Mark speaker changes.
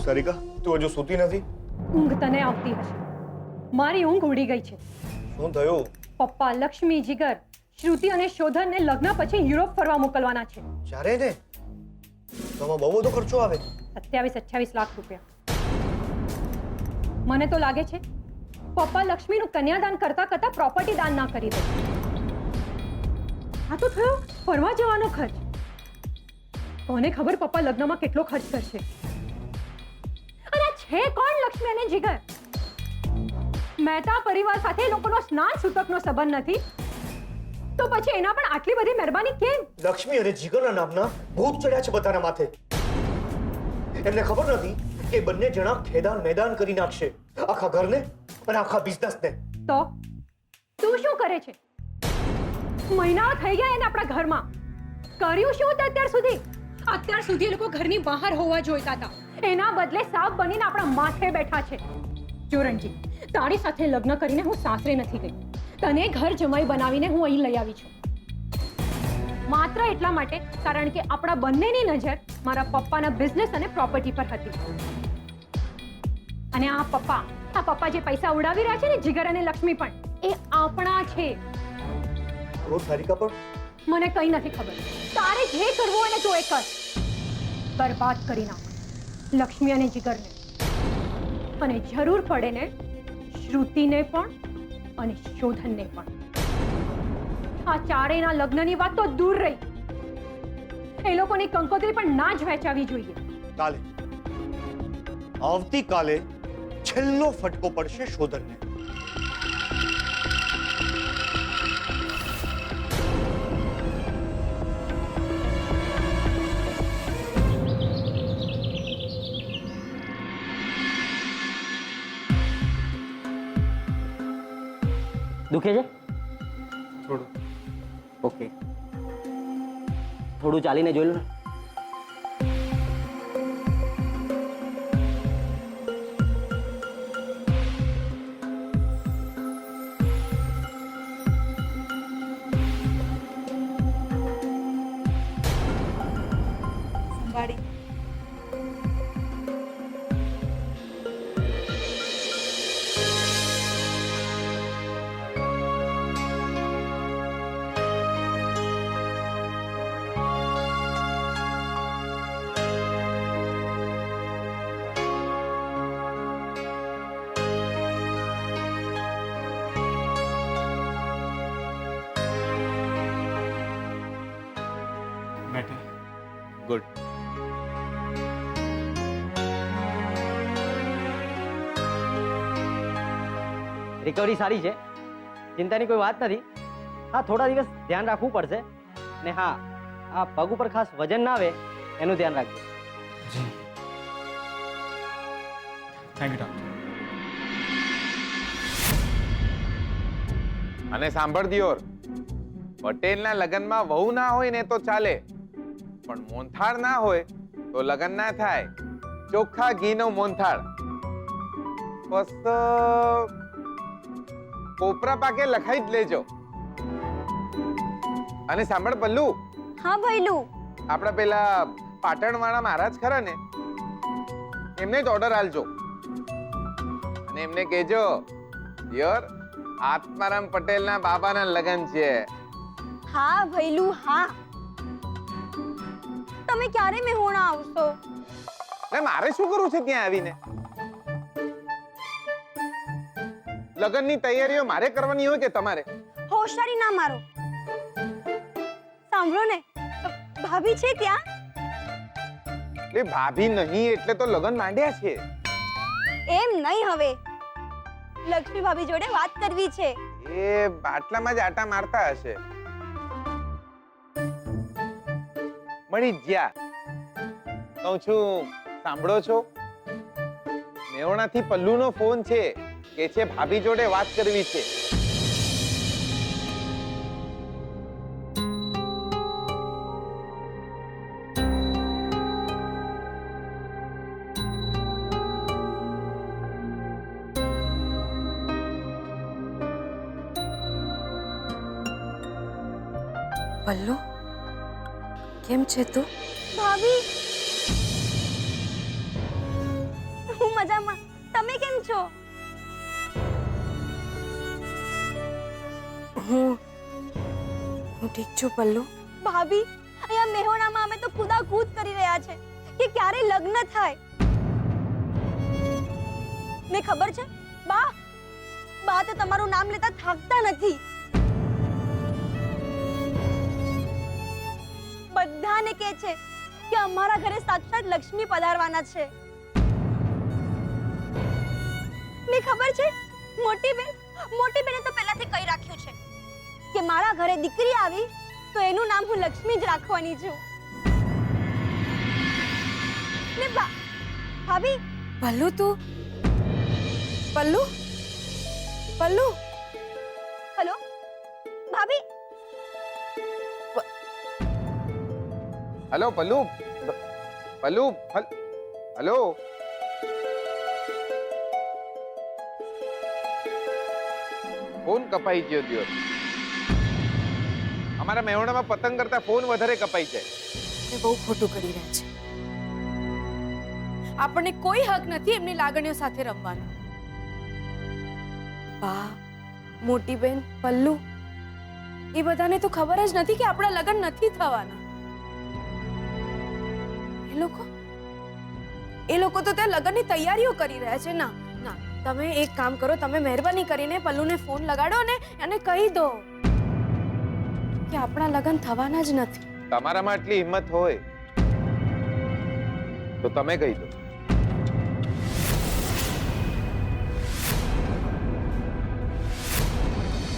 Speaker 1: સારિકા, તું હજુ સૂતી નથી?
Speaker 2: ઊંઘ તને આવતી હશે, મારી ઊંઘ ઉડી ગઈ છે.
Speaker 1: શું થયું?
Speaker 2: પપ્પા લક્ષ્મી, જીગર, શ્રુતિ અને શોધનને લગ્ન પછી યુરોપ ફરવા મોકલવાના છે.
Speaker 1: ચારે ને? તો આમાં બહુ બધો ખર્ચો આવે.
Speaker 2: 27-28 લાખ રૂપિયા. મને તો લાગે છે પપ્પા લક્ષ્મીનું કન્યાદાન કરતા કરતા પ્રોપર્ટી દાન ના કરી દે. આ તો થયો ફરવા જવાનો ખર્ચ. કોને ખબર પપ્પા લગ્નમાં કેટલો ખર્ચ કરશે. અને આ છે કોણ લક્ષ્મી અને જીગર? મહેતા પરિવાર સાથે એ લોકોનો સ્નાન સૂતકનો સંબંધ નથી, તો પછી એના પણ આટલી બધી મહેરબાની કેમ?
Speaker 1: લક્ષ્મી અને જીગરના નામના ભૂત ચડ્યા છે બધાના માથે. એમને ખબર નથી કે બંને જણા ખેદાન મેદાન કરી નાખશે, આખા ઘરને અને આખા બિઝનેસને.
Speaker 2: તો તું શું કરે છે? મહિનાઓ થઈ ગયા એને આપણા ઘરમાં. કર્યું શું તે અત્યાર સુધી? અત્યાર સુધી એ લોકો ઘરની બહાર હોવા જોઈતા હતા, એના બદલે સાપ બનીને આપણા માથે બેઠા છે. જો રણજી, તારી સાથે લગ્ન કરીને હું સાસરે નથી ગઈ. તને ઘર જમાઈ બનાવીને હું અહીં લઈ આવી છું, માત્ર એટલા માટે કારણ કે આપણા બંનેની નજર મારા પપ્પાના બિઝનેસ અને પ્રોપર્ટી પર હતી. અને આ પપ્પા જે પૈસા ઉડાવી રહ્યા છે ને, જીગર અને લક્ષ્મી પણ, એ આપણા છે.
Speaker 1: ઓ સારિકા, પણ
Speaker 2: મને કંઈ નથી ખબર. તારે જે કરવું હોય ને તો એ કર. બરબાદ કરી નાખ લક્ષ્મી અને જીગરને, અને જરૂર પડે ને શ્રુતિને પણ અને શોધનને પણ. આ ચારેયના લગ્નની વાત તો દૂર રહી, એ લોકોની કંકોત્રી પણ ના જ વહેંચાવી જોઈએ.
Speaker 1: કાલે, આવતીકાલે છેલ્લો ફટકો પડશે શોધનને.
Speaker 3: દુખે છે?
Speaker 1: થોડું.
Speaker 3: ઓકે, થોડું ચાલીને જોઈ લો ને.
Speaker 4: સંભાળી.
Speaker 1: ગુડ.
Speaker 3: રિકવરી સારી છે, ચિંતાની કોઈ વાત નથી. હા, થોડા દિવસ ધ્યાન રાખવું પડશે. ને હા, આ પગ ઉપર ખાસ વજન ના આવે એનું ધ્યાન રાખજો.
Speaker 5: જી, થેન્ક યુ ડોક્ટર.
Speaker 6: અને સાંભળ દિયોર, પટેલના લગ્નમાં વહુ ના હોય ને તો ચાલે, પણ મોનથાળ ના હોય તો લગ્ન ના થાય. ચોખ્ખા ઘીનો મોનથાળ. બસ કોપરા પાકે લખાઈ જ લેજો. અને સાંભળ પલ્લુ.
Speaker 4: હા ભઈલું.
Speaker 6: આપડા પેલા પાટણ વાળા મહારાજ ખરા ને, એમને જ ઓર્ડર આલજો. અને એમને કહેજો, યર આત્મારામ પટેલના બાબાના લગ્ન છે.
Speaker 4: હા ભઈલું, હા. તમે ક્યારે મેહોણા આવશો?
Speaker 6: ને મારે શું કરવું છે ત્યાં આવીને? લગ્નની તૈયારીઓ મારે કરવાની હોય કે તમારે?
Speaker 4: હોશિયારી ના મારો. સાંભળો ને, ભાભી છે ત્યાં?
Speaker 6: એ ભાભી નહીં એટલે તો લગ્ન માંડ્યા છે.
Speaker 4: એમ નહીં, હવે લક્ષ્મી ભાભી જોડે વાત કરવી છે.
Speaker 6: એ બાટલામાં જ આટા મારતા હશે. મળી જ ગયા. કહું છું, સાંભળો છો? મેહોણાથી પલ્લુનો ફોન છે, કે છે ભાભી જોડે વાત કરવી છે.
Speaker 7: પલ્લુ, કેમ છે તું?
Speaker 4: ભાભી, મજામાં. તમે કેમ છો?
Speaker 7: હું ઠીક છું પલ્લુ.
Speaker 4: ભાભી, અહીંયા મેહોણામાં અમે તો કૂદાકૂદ કરી રહ્યા છે કે ક્યારે લગ્ન થાય. ને ખબર છે બા તો તમારું નામ લેતા થાકતા નથી. બધાને કહે છે કે અમારા ઘરે સાક્ષાત લક્ષ્મી પધારવાના છે. ને ખબર છે મોટી બેને તો પહેલાથી કહી રાખ્યું છે કે મારા ઘરે દીકરી આવી તો એનું નામ હું લક્ષ્મી જ રાખવાની છું. ને ભાભી,
Speaker 7: પલ્લુ તું પલ્લુ પલ્લુ
Speaker 4: હેલો ભાભી.
Speaker 6: હેલો પલ્લુ પલ્લુ હેલો ફોન કપાઈ ગયો દિયો. અમારા મેહોણામાં પતંગ કરતા ફોન વધારે કપાઈ જાય.
Speaker 7: એ બહુ ખોટું કરી રહ્યા છે. આપણને કોઈ હક નથી એમની લાગણીઓ સાથે રમવાનો. બા, મોટી બેન, પલ્લુ એ બધાને તો ખબર જ નથી કે આપણા લગ્ન નથી થવાના. એ લોકો તો ત્યાં લગ્નની તૈયારીઓ કરી રહ્યા છે. ના ના, તમે એક કામ કરો, તમે મહેરબાની કરીને પલ્લુને ફોન લગાડો ને એને કહી દો કે આપણા લગ્ન થવાના જ નથી.
Speaker 6: તમારામાં આટલી હિંમત હોય તો તમે કહી દો.